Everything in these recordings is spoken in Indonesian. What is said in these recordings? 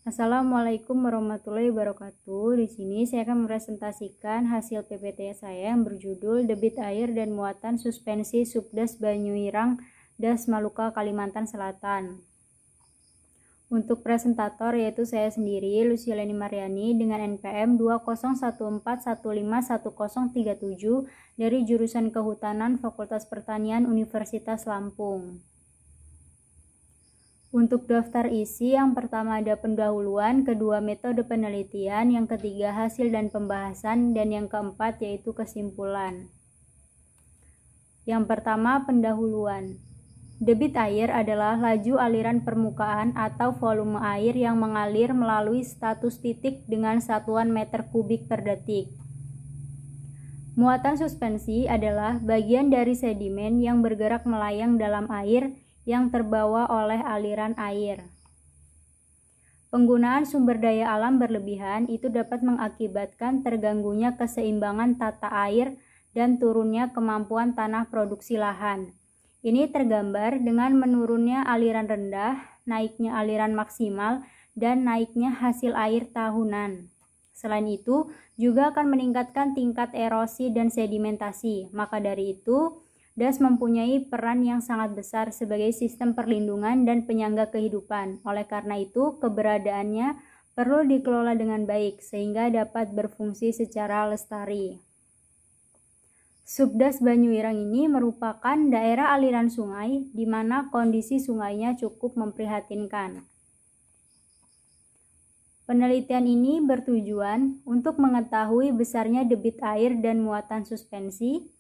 Assalamualaikum warahmatullahi wabarakatuh. Di sini saya akan mempresentasikan hasil PPT saya yang berjudul Debit Air dan Muatan Suspensi Subdas Banyuirang Das Maluka Kalimantan Selatan. Untuk presentator yaitu saya sendiri, Lucialeni Mariani, dengan NPM 2014151037 dari jurusan Kehutanan Fakultas Pertanian Universitas Lampung. Untuk daftar isi, yang pertama ada pendahuluan, kedua metode penelitian, yang ketiga hasil dan pembahasan, dan yang keempat yaitu kesimpulan. Yang pertama, pendahuluan. Debit air adalah laju aliran permukaan atau volume air yang mengalir melalui status titik dengan satuan meter kubik per detik. Muatan suspensi adalah bagian dari sedimen yang bergerak melayang dalam air yang terbawa oleh aliran air. Penggunaan sumber daya alam berlebihan itu dapat mengakibatkan terganggunya keseimbangan tata air dan turunnya kemampuan tanah produksi lahan. Ini tergambar dengan menurunnya aliran rendah, naiknya aliran maksimal, dan naiknya hasil air tahunan. Selain itu, juga akan meningkatkan tingkat erosi dan sedimentasi. Maka dari itu, DAS mempunyai peran yang sangat besar sebagai sistem perlindungan dan penyangga kehidupan. Oleh karena itu, keberadaannya perlu dikelola dengan baik sehingga dapat berfungsi secara lestari. Subdas Banyuirang ini merupakan daerah aliran sungai di mana kondisi sungainya cukup memprihatinkan. Penelitian ini bertujuan untuk mengetahui besarnya debit air dan muatan suspensi,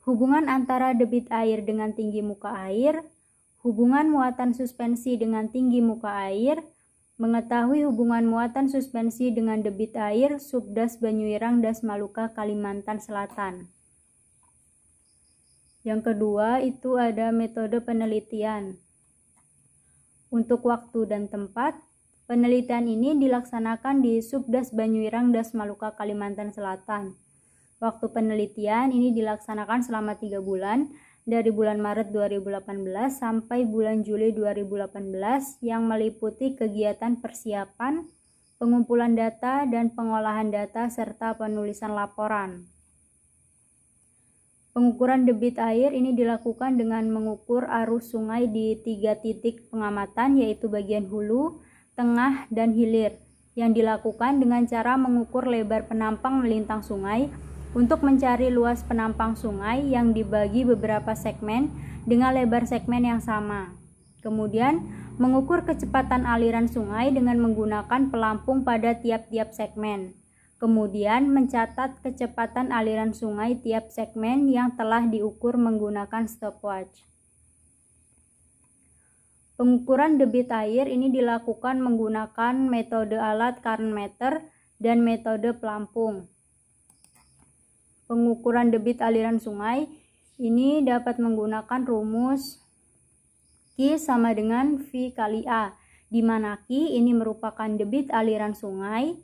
hubungan antara debit air dengan tinggi muka air, hubungan muatan suspensi dengan tinggi muka air, mengetahui hubungan muatan suspensi dengan debit air Subdas Banyuirang Das Maluka Kalimantan Selatan. Yang kedua itu ada metode penelitian. Untuk waktu dan tempat, penelitian ini dilaksanakan di Subdas Banyuirang Das Maluka Kalimantan Selatan. Waktu penelitian ini dilaksanakan selama 3 bulan, dari bulan Maret 2018 sampai bulan Juli 2018, yang meliputi kegiatan persiapan, pengumpulan data, dan pengolahan data serta penulisan laporan. Pengukuran debit air ini dilakukan dengan mengukur arus sungai di 3 titik pengamatan, yaitu bagian hulu, tengah, dan hilir, yang dilakukan dengan cara mengukur lebar penampang melintang sungai untuk mencari luas penampang sungai yang dibagi beberapa segmen dengan lebar segmen yang sama. Kemudian, mengukur kecepatan aliran sungai dengan menggunakan pelampung pada tiap-tiap segmen. Kemudian, mencatat kecepatan aliran sungai tiap segmen yang telah diukur menggunakan stopwatch. Pengukuran debit air ini dilakukan menggunakan metode alat current meter dan metode pelampung. Pengukuran debit aliran sungai ini dapat menggunakan rumus Q sama dengan V kali A, di mana Q ini merupakan debit aliran sungai,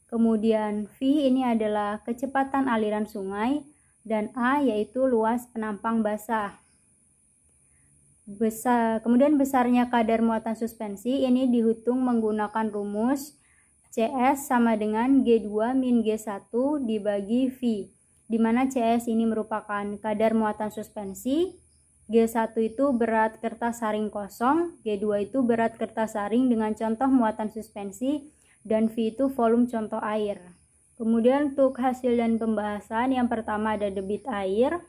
kemudian V ini adalah kecepatan aliran sungai, dan A yaitu luas penampang basah. Kemudian besarnya kadar muatan suspensi ini dihitung menggunakan rumus CS sama dengan G2 min G1 dibagi V, di mana CS ini merupakan kadar muatan suspensi, G1 itu berat kertas saring kosong, G2 itu berat kertas saring dengan contoh muatan suspensi, dan V itu volume contoh air. Kemudian untuk hasil dan pembahasan, yang pertama ada debit air.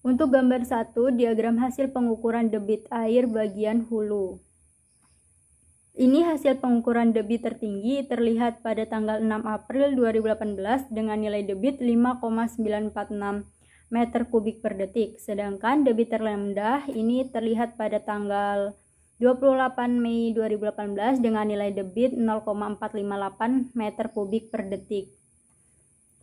Untuk gambar 1, diagram hasil pengukuran debit air bagian hulu. Ini hasil pengukuran debit tertinggi terlihat pada tanggal 6 April 2018 dengan nilai debit 5,946 meter kubik per detik. Sedangkan debit terendah ini terlihat pada tanggal 28 Mei 2018 dengan nilai debit 0,458 meter kubik per detik.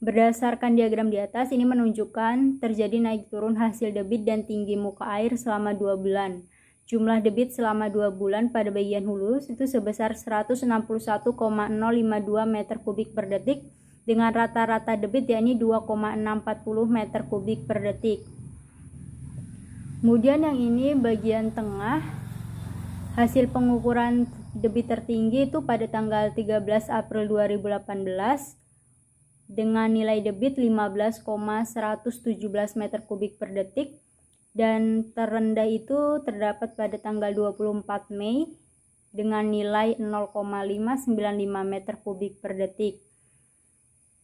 Berdasarkan diagram di atas, ini menunjukkan terjadi naik turun hasil debit dan tinggi muka air selama 2 bulan. Jumlah debit selama 2 bulan pada bagian hulu itu sebesar 161,052 meter kubik per detik dengan rata-rata debit yakni 2,640 meter kubik per detik. Kemudian yang ini bagian tengah, hasil pengukuran debit tertinggi itu pada tanggal 13 April 2018 dengan nilai debit 15,117 meter kubik per detik, dan terendah itu terdapat pada tanggal 24 Mei dengan nilai 0,595 meter kubik per detik.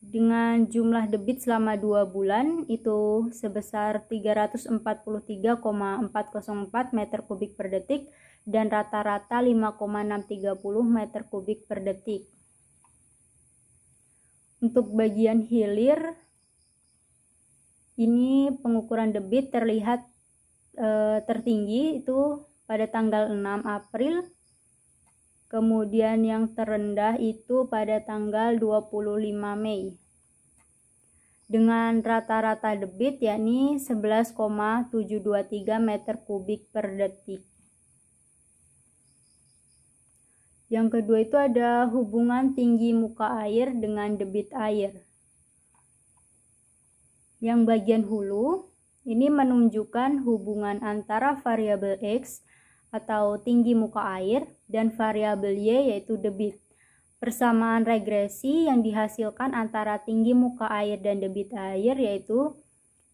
Dengan jumlah debit selama 2 bulan itu sebesar 343,404 meter kubik per detik dan rata-rata 5,630 meter kubik per detik. Untuk bagian hilir, ini pengukuran debit terlihat tertinggi itu pada tanggal 6 April, kemudian yang terendah itu pada tanggal 25 Mei dengan rata-rata debit yakni 11,723 meter kubik per detik. Yang kedua itu ada hubungan tinggi muka air dengan debit air. Yang bagian hulu ini menunjukkan hubungan antara variabel X atau tinggi muka air dan variabel Y yaitu debit. Persamaan regresi yang dihasilkan antara tinggi muka air dan debit air yaitu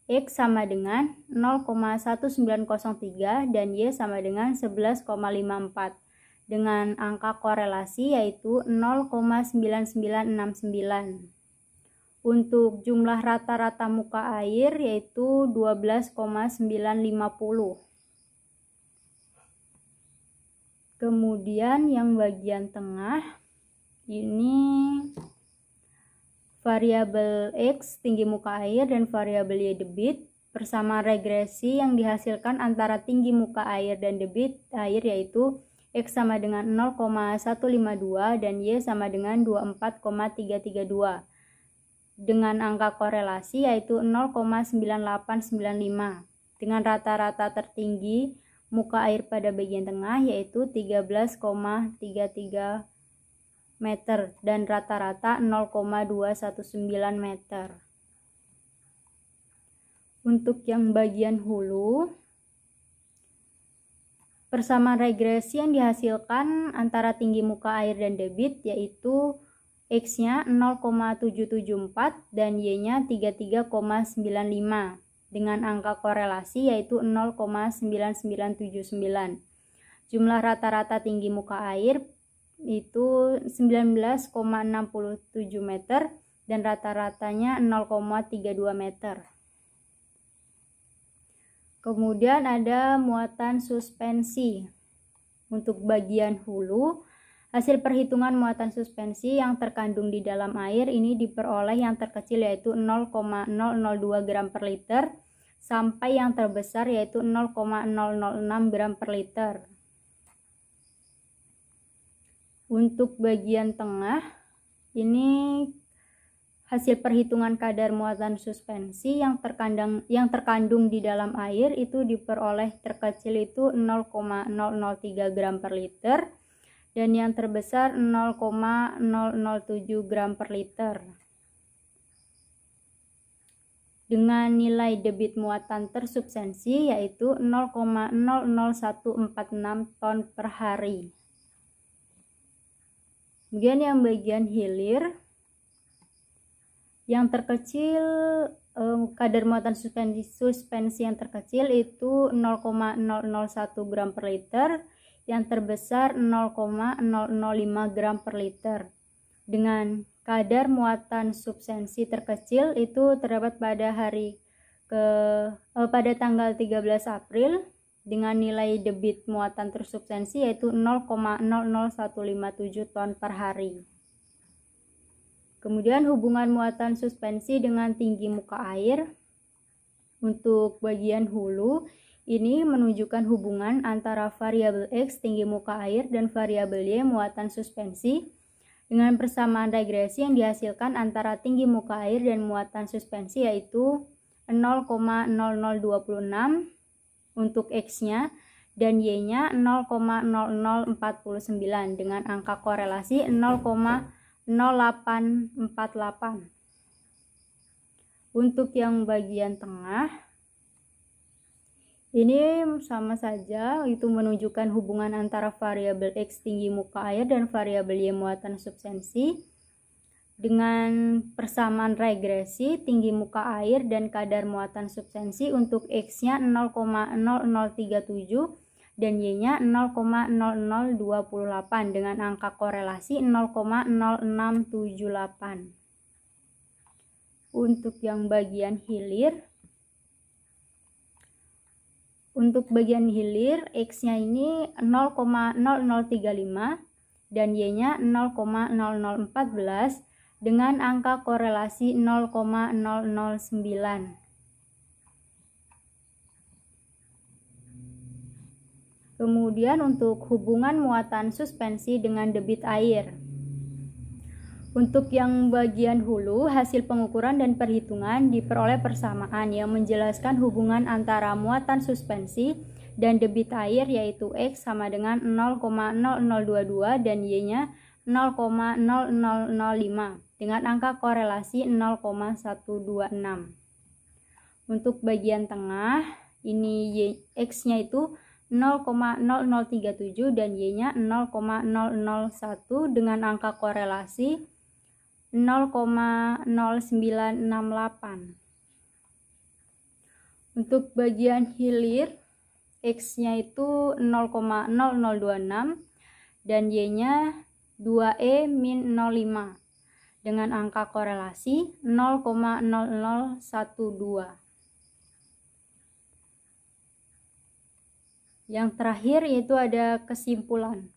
X sama dengan 0,1903 dan Y sama dengan 11,54 dengan angka korelasi yaitu 0,9969. Untuk jumlah rata-rata muka air yaitu 12,950. Kemudian yang bagian tengah ini variabel X tinggi muka air dan variabel Y debit. Persamaan regresi yang dihasilkan antara tinggi muka air dan debit air yaitu X sama dengan 0,152 dan Y sama dengan 24,332 dengan angka korelasi yaitu 0,9895 dengan rata-rata tertinggi muka air pada bagian tengah yaitu 13,33 meter dan rata-rata 0,219 meter. Untuk yang bagian hulu, persamaan regresi yang dihasilkan antara tinggi muka air dan debit yaitu X-nya 0,774 dan Y-nya 33,95 dengan angka korelasi yaitu 0,9979. Jumlah rata-rata tinggi muka air itu 19,67 meter dan rata-ratanya 0,32 meter. Kemudian ada muatan suspensi. Untuk bagian hulu, hasil perhitungan muatan suspensi yang terkandung di dalam air ini diperoleh yang terkecil yaitu 0,002 gram per liter sampai yang terbesar yaitu 0,006 gram per liter. Untuk bagian tengah, ini hasil perhitungan kadar muatan suspensi yang terkandung di dalam air itu diperoleh terkecil itu 0,003 gram per liter dan yang terbesar 0,007 gram per liter. Dengan nilai debit muatan tersubstansi yaitu 0,00146 ton per hari. Kemudian yang bagian hilir, yang terkecil kadar muatan suspensi yang terkecil itu 0,001 gram per liter, yang terbesar 0,005 gram per liter. Dengan kadar muatan substansi terkecil itu terdapat pada pada tanggal 13 April dengan nilai debit muatan tersubstansi yaitu 0,00157 ton per hari. Kemudian hubungan muatan suspensi dengan tinggi muka air. Untuk bagian hulu, ini menunjukkan hubungan antara variabel X tinggi muka air dan variabel Y muatan suspensi dengan persamaan regresi yang dihasilkan antara tinggi muka air dan muatan suspensi yaitu 0,0026 untuk X-nya dan Y-nya 0,0049 dengan angka korelasi 0,0848. Untuk yang bagian tengah, Ini sama saja, itu menunjukkan hubungan antara variabel X tinggi muka air dan variabel Y muatan substansi. Dengan persamaan regresi tinggi muka air dan kadar muatan substansi untuk X-nya 0,0037 dan Y-nya 0,0028 dengan angka korelasi 0,0678. Untuk yang bagian hilir, X-nya ini 0,0035 dan Y-nya 0,0014 dengan angka korelasi 0,009. Kemudian untuk hubungan muatan suspensi dengan debit air. Untuk yang bagian hulu, hasil pengukuran dan perhitungan diperoleh persamaan yang menjelaskan hubungan antara muatan suspensi dan debit air, yaitu X sama dengan 0,0022 dan Y-nya 0,0005 dengan angka korelasi 0,126. Untuk bagian tengah, ini X-nya itu 0,0037 dan Y-nya 0,001 dengan angka korelasi 0,0968. Untuk bagian hilir, X-nya itu 0,0026 dan Y-nya 2E-05 dengan angka korelasi 0,0012. Yang terakhir yaitu ada kesimpulan.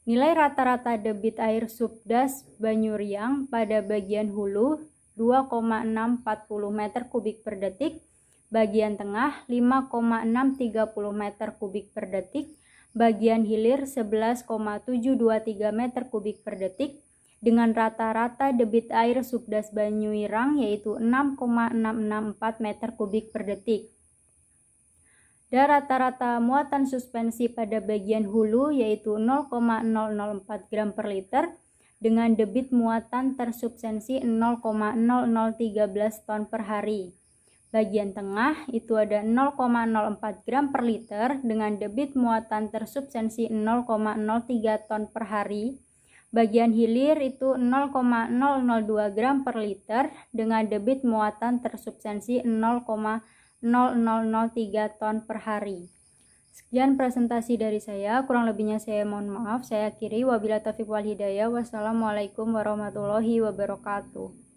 Nilai rata-rata debit air subdas Banyuriang pada bagian hulu 2,640 meter kubik per detik, bagian tengah 5,630 meter kubik per detik, bagian hilir 11,723 meter kubik per detik, dengan rata-rata debit air subdas Banyuirang yaitu 6,664 meter kubik per detik. Dan rata-rata muatan suspensi pada bagian hulu yaitu 0,004 gram per liter dengan debit muatan tersubstansi 0,0013 ton per hari. Bagian tengah itu ada 0,04 gram per liter dengan debit muatan tersubstansi 0,03 ton per hari. Bagian hilir itu 0,002 gram per liter dengan debit muatan tersubstansi 0,0003 ton per hari. Sekian presentasi dari saya, kurang lebihnya saya mohon maaf. Saya akhiri, wabillahi taufiq wal hidayah. Wassalamualaikum warahmatullahi wabarakatuh.